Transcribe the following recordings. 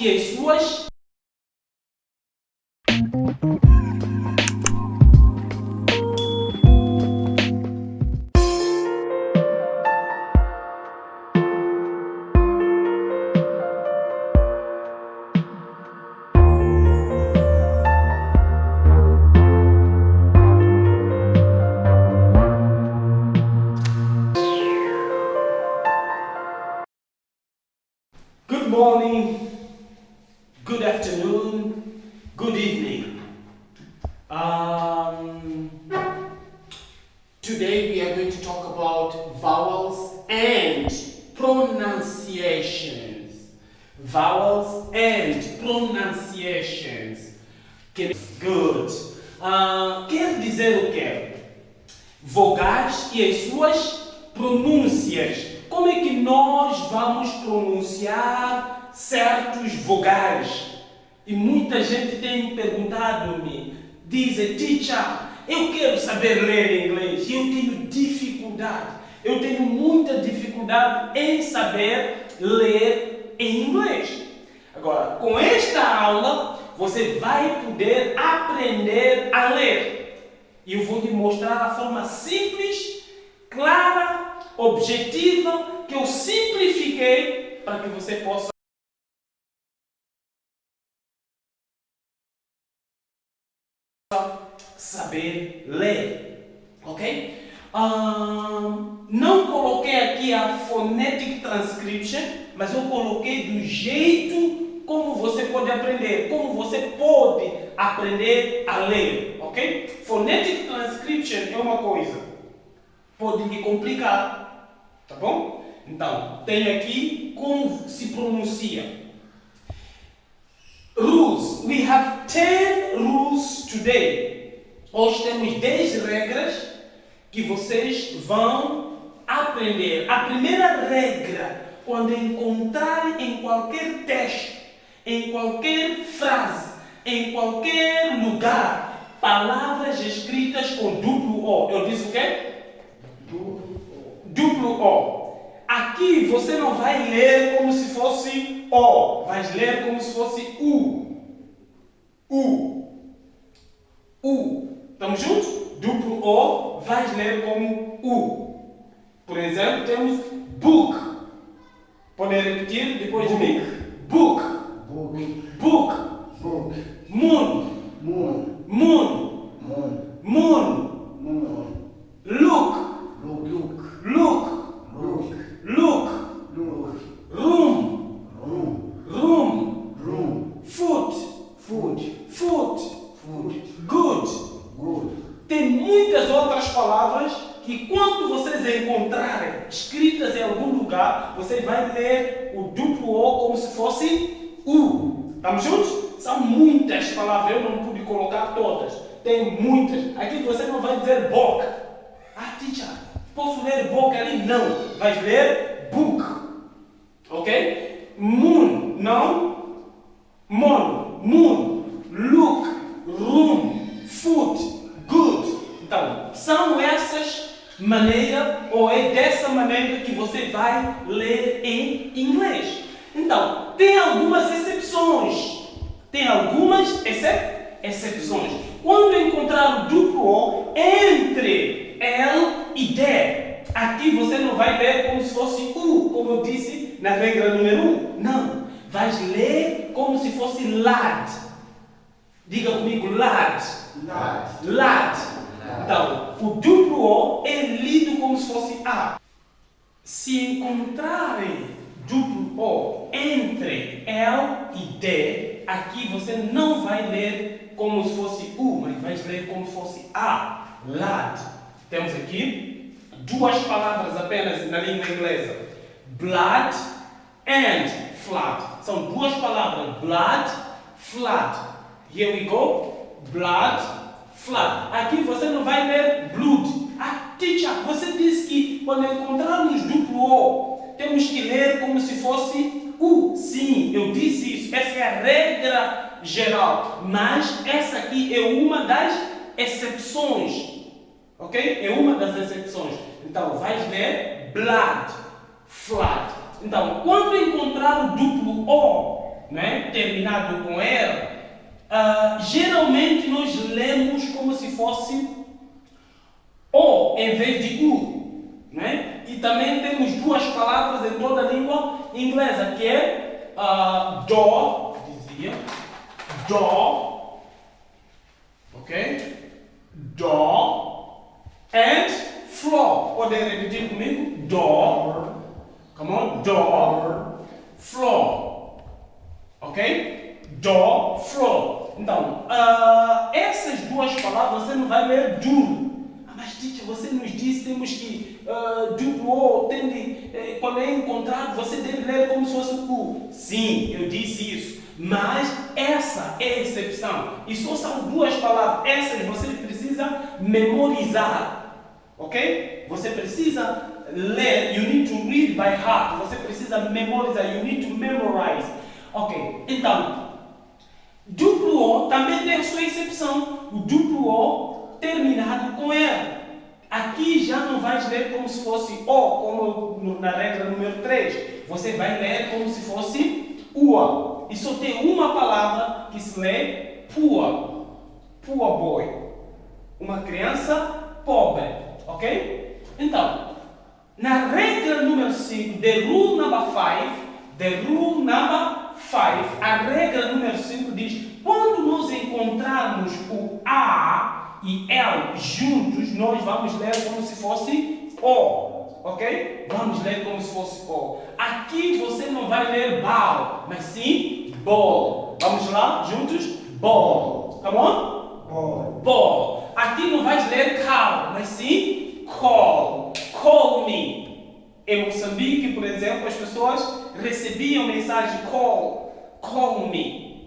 e as suas Good morning, good afternoon, good evening. Today we are going to talk about vowels and pronunciations. Vowels and pronunciations. Good. Quer dizer o quê? Vogais e as suas pronúncias. Como é que nós vamos pronunciar certos vogais? E muita gente tem perguntado-me, dizem, teacher, eu quero saber ler inglês e eu tenho dificuldade. Eu tenho muita dificuldade em saber ler em inglês. Agora, com esta aula, você vai poder aprender a ler. E eu vou lhe mostrar a forma simples, clara, objetiva, que eu simplifiquei para que você possa saber ler, ok? Não coloquei aqui a phonetic transcription, mas eu coloquei do jeito como você pode aprender, como você pode aprender a ler, ok? Phonetic transcription é uma coisa, pode lhe complicar, tá bom? Então, tem aqui como se pronuncia. Rules. We have 10 rules today. Hoje temos 10 regras que vocês vão aprender. A primeira regra, quando encontrarem em qualquer texto, em qualquer frase, em qualquer lugar, palavras escritas com duplo O. Eu disse o quê? Duplo O. Aqui você não vai ler como se fosse O, vai ler como se fosse U. Estamos juntos? Duplo O, vai ler como U. Por exemplo, temos book. Podem repetir depois de mim? Book. Book. Moon. Look. Foot. Good. Tem muitas outras palavras que quando vocês encontrarem escritas em algum lugar, você vai ler o duplo O como se fosse U. Estamos juntos? São muitas palavras, eu não pude colocar todas. Tem muitas. Aqui você não vai dizer book. Teacher, posso ler book ali? Não. Vais ler book. Ok? Moon, não. Moon, look, room, foot, good. Então, são essas maneiras, ou é dessa maneira que você vai ler em inglês. Então, tem algumas exceções. Exceções. Quando encontrar o duplo O entre L e D, aqui você não vai ler como se fosse U, como eu disse na regra número 1. Não. Vais ler como se fosse lad. Diga comigo, lad. Então, o duplo O é lido como se fosse A. Se encontrarem duplo O entre L e D, aqui você não vai ler como se fosse U, mas vai ler como se fosse A. Lad. Temos aqui duas palavras apenas na língua inglesa. Blood and flood. São duas palavras. Blood, flood. Here we go. Blood, flood. Aqui você não vai ler blood. Teacher, você disse que quando encontrarmos duplo O, temos que ler como se fosse U. Sim, eu disse isso. Essa é a regra geral. Mas essa aqui é uma das exceções. Ok? É uma das exceções. Então, vais ler blood, flood. Então, quando encontrar o duplo O né, terminado com R, geralmente nós lemos como se fosse O em vez de U. Né? E também temos duas palavras em toda a língua inglesa, que é do, dizia, do, ok? Do, and floor. Podem repetir comigo? Door. Come on. Door. Floor. Ok? Door. Floor. Então, essas duas palavras você não vai ler duro. Mas, teacher, você nos disse temos que duplo O tende, quando é encontrado, você deve ler como se fosse U. Sim, eu disse isso. Mas essa é a exceção. E só são duas palavras. Essas você precisa memorizar. Ok? Você precisa ler. You need to read by heart. Você precisa memorizar. You need to memorize. Ok? Então, duplo O também tem a sua exceção. O duplo O terminado com R. Aqui já não vais ler como se fosse O, como na regra número 3. Você vai ler como se fosse UA. E só tem uma palavra que se lê poor. Poor boy. Uma criança pobre. Ok? Então, na regra número 5, the rule number 5, a regra número 5 diz: quando nós encontrarmos o A e L juntos, nós vamos ler como se fosse O. Ok? Vamos ler como se fosse O. Aqui você não vai ler ball, mas sim ball. Vamos lá, juntos? Ball. Come on? Ball. Ball. Aqui não vais ler call, mas sim call. Call me. Em Moçambique, por exemplo, as pessoas recebiam mensagem call me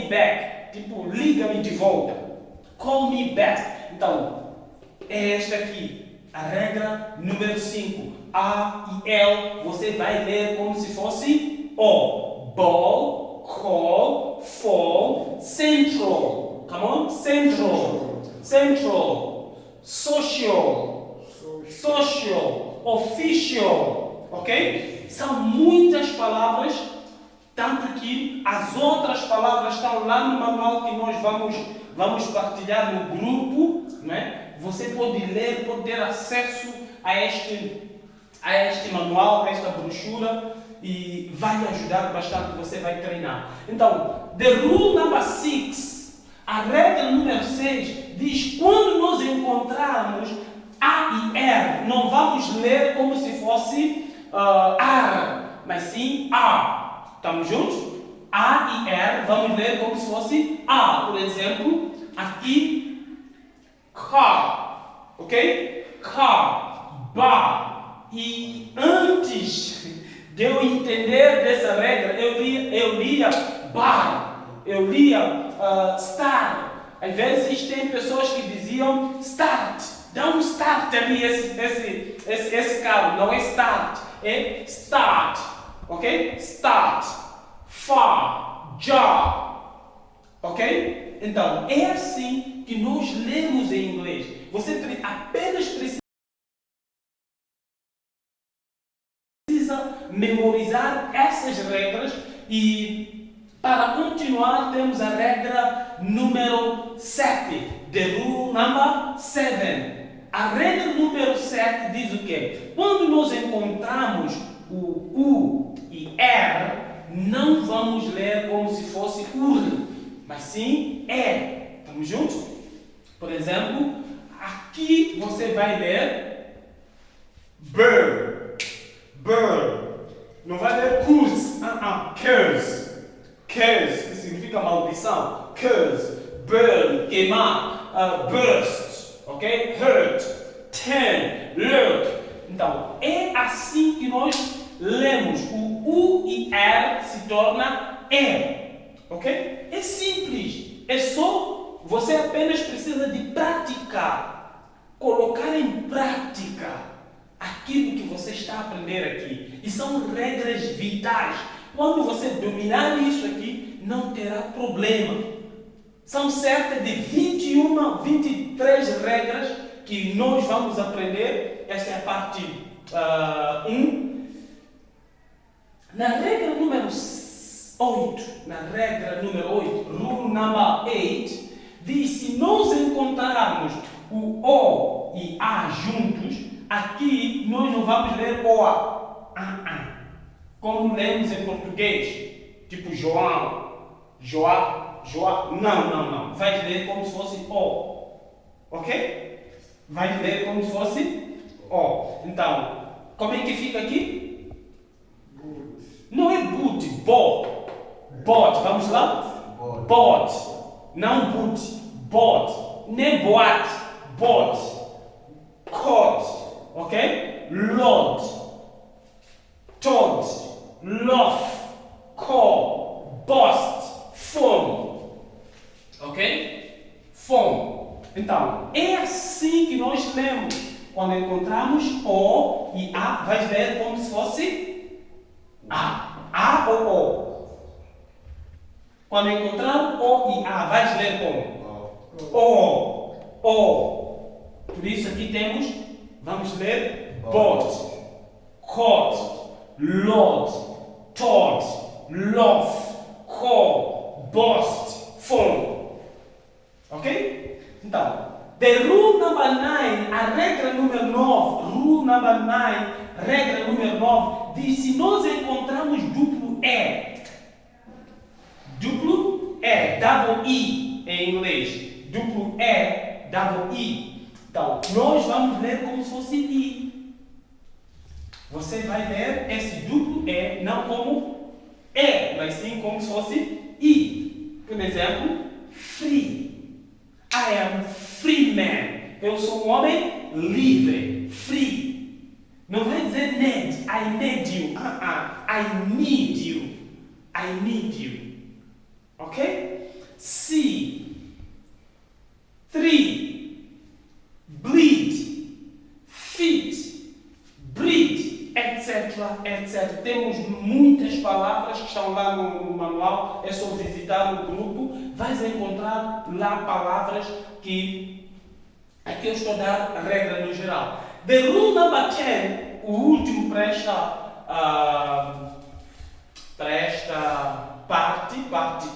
back. Tipo, liga-me de volta. Call me back. Então, é esta aqui. A regra número 5. A e L, você vai ler como se fosse O. Ball, call, fall, central. Come on? Central. Social. Official. Ok? São muitas palavras, tanto que as outras palavras estão lá no manual que nós vamos partilhar no grupo, né? Você pode ler, pode ter acesso a este manual, a esta brochura, e vai ajudar bastante, você vai treinar. Então, the rule number 6, a regra número 6, diz: quando nós encontrarmos A e R, não vamos ler como se fosse R, mas sim A. Estamos juntos? A e R, vamos ler como se fosse A. Por exemplo, aqui, car, ok? Car, bar. E antes de eu entender dessa regra, eu lia bar, eu lia start. Às vezes tem pessoas que diziam start, dá um start ali esse carro, não é start, é start, ok? Start, far, job, ok? Então, é assim que nós lemos em inglês. Você apenas precisa memorizar essas regras. E para continuar temos a regra número 7, the rule number 7. A regra número 7 diz o quê? Quando nós encontramos o U e R, não vamos ler como se fosse UR, mas sim E. Estamos juntos? Por exemplo, aqui você vai ler bird. Não vai ler curse. Curse, que significa maldição. Curse, burn, queimar, burst, ok? Hurt, turn, look. Então, é assim que nós lemos. O U e R se torna E, ok? É simples. É só, você apenas precisa de praticar, colocar em prática aquilo que você está a aprender aqui. E são regras vitais. Quando você dominar isso aqui, não terá problema. São cerca de 23 regras que nós vamos aprender. Esta é a parte 1. Na regra número 8, na regra número 8, rule number 8, diz: se nós encontrarmos o O e A juntos, aqui nós não vamos ler OA, como lemos em português, tipo João, Joá, Joá. Não. Vai ler como se fosse O, ok? Vai ler como se fosse O. Então, como é que fica aqui? Não é boot, bot. Bot, vamos lá? Bot. Não boot, bot. Nem boate, bot. Cod, ok? Lord, Todd, Loft, Call, Bust, Phone. Ok? Phone. Então, é assim que nós lemos. Quando encontramos O e A, vais ler como se fosse A. A ou O. Quando encontrar O e A, vais ler como? O. Por isso aqui temos, vamos ler bot, caught, Lord, Todd, Loft, Call, Bust, Phone. Ok? Então, the rule number 9, a regra número 9, rule number 9, regra número 9, diz: se nós encontramos duplo E, double E em inglês, duplo E, double E. Então, nós vamos ler como se fosse I. Você vai ler esse duplo E não como E, mas sim como se fosse I. Por exemplo, free. I am free man. Eu sou um homem livre, free. Não vai dizer need, I need you. I need you. I need you. Ok? C. 3. Bleed. Fit. Breed. Etc. Temos muitas palavras que estão lá no manual. É só visitar o grupo. Vais encontrar lá palavras que aqui eu estou a dar a regra no geral. The rule number 10, o último para esta parte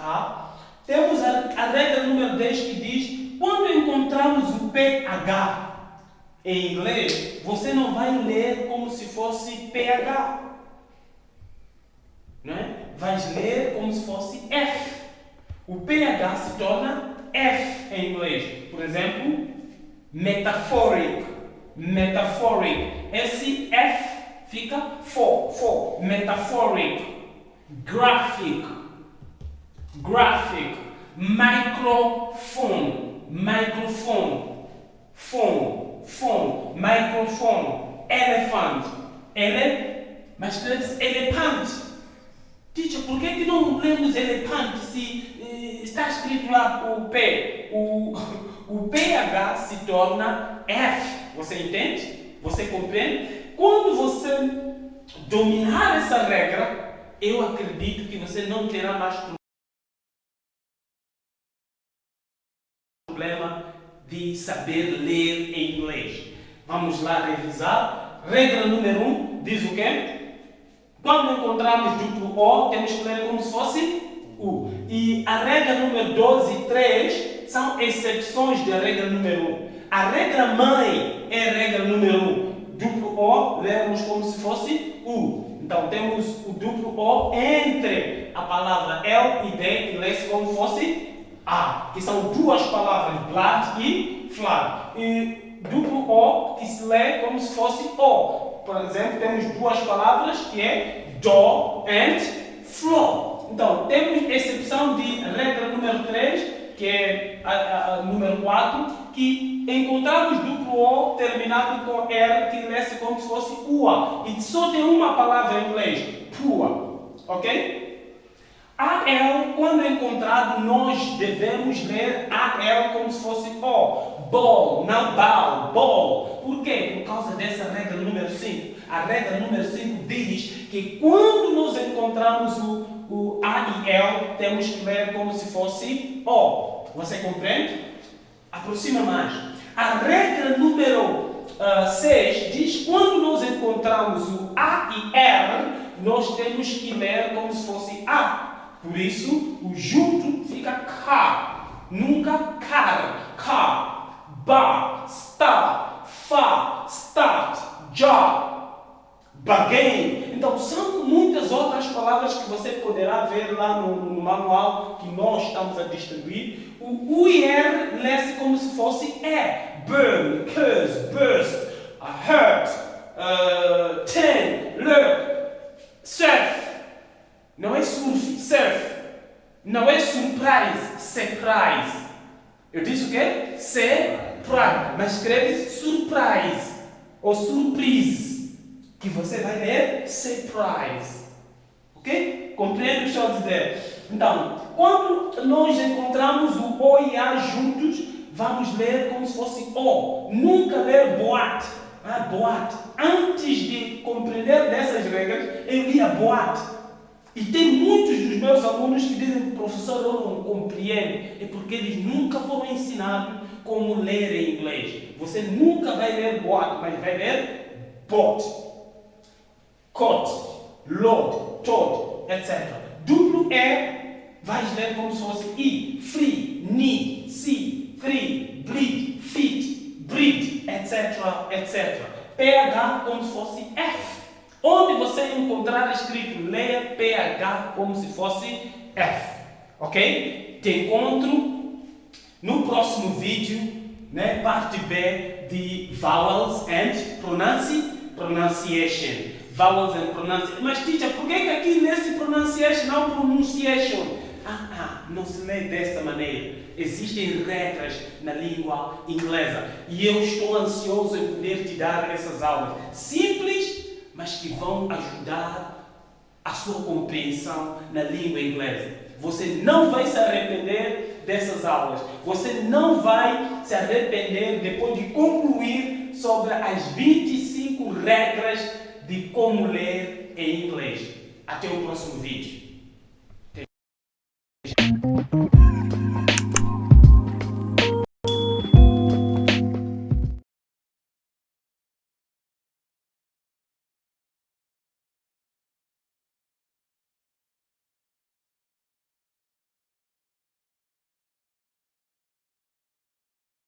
A, temos a regra número 10 que diz: quando encontramos o PH em inglês, você não vai ler como se fosse PH. Não é? Vais ler como se fosse F. O PH se torna F em inglês. Por exemplo, metaphoric. Esse F fica for. Metaphoric. Graphic. Microphone. Phone. Microphone. Elephant. Mas escreve-se elefante. Teacher, por que não lemos elefante se está escrito lá o P? O PH se torna F. Você entende? Você compreende? Quando você dominar essa regra, eu acredito que você não terá mais problema de saber ler em inglês. Vamos lá revisar. Regra número 1 diz o quê? Quando encontramos duplo O, temos que ler como se fosse U. E a regra número 12 e 3 são exceções da regra número 1. A regra mãe é a regra número 1. Duplo O, lemos como se fosse U. Então temos o duplo O entre a palavra L e D, que lê-se como se fosse A, que são duas palavras, blood e flag. E duplo O, que se lê como se fosse O. Por exemplo, temos duas palavras que é door and floor. Então, temos exceção de regra número 3, que é a número 4, que encontramos duplo O terminado com R, que lê-se como se fosse UA. E só tem uma palavra em inglês, PUA. Ok? AL, quando encontrado, nós devemos ler AL como se fosse O. Ball, não ball, ball. Por quê? Por causa dessa regra número 5. A regra número 5 diz que quando nós encontramos o A e L, temos que ler como se fosse O. Você compreende? Aproxima mais. A regra número 6 diz que quando nós encontramos o A e R, nós temos que ler como se fosse A. Por isso, o junto fica car, nunca car. Car, bar, star, fa, start, job, bargain. Então, são muitas outras palavras que você poderá ver lá no manual que nós estamos a distribuir. O IR lê-se como se fosse E. Burn, curse, burst, hurt, ten, lurk, surf. Não é surf, surf. Não é surprise, surprise. Eu disse o quê? Surprise. Mas escreve surprise ou surprise, que você vai ler surprise. Ok? Compreende o que estou a dizer? Então, quando nós encontramos o O e A juntos, vamos ler como se fosse O. Nunca ler boate. Boate. Antes de compreender dessas regras, eu lia boate. E tem muitos dos meus alunos que dizem, professor, eu não compreendo. É porque eles nunca foram ensinados como ler em inglês. Você nunca vai ler boate, mas vai ler boat, coat, load, toad, etc. Duplo E, vais ler como se fosse I, free, need, see, free, bleed, fit, breed, etc, etc. PH como se fosse F. Onde você encontrar escrito, leia PH como se fosse F. Ok? Te encontro no próximo vídeo, né, parte B de Vowels and Pronunciation. Vowels and Pronunciation. Mas, teacher, por que aqui nesse Pronunciation não Pronunciation? Não se lê dessa maneira. Existem regras na língua inglesa. E eu estou ansioso em poder te dar essas aulas. Simples, mas que vão ajudar a sua compreensão na língua inglesa. Você não vai se arrepender dessas aulas. Você não vai se arrepender depois de concluir sobre as 25 regras de como ler em inglês. Até o próximo vídeo.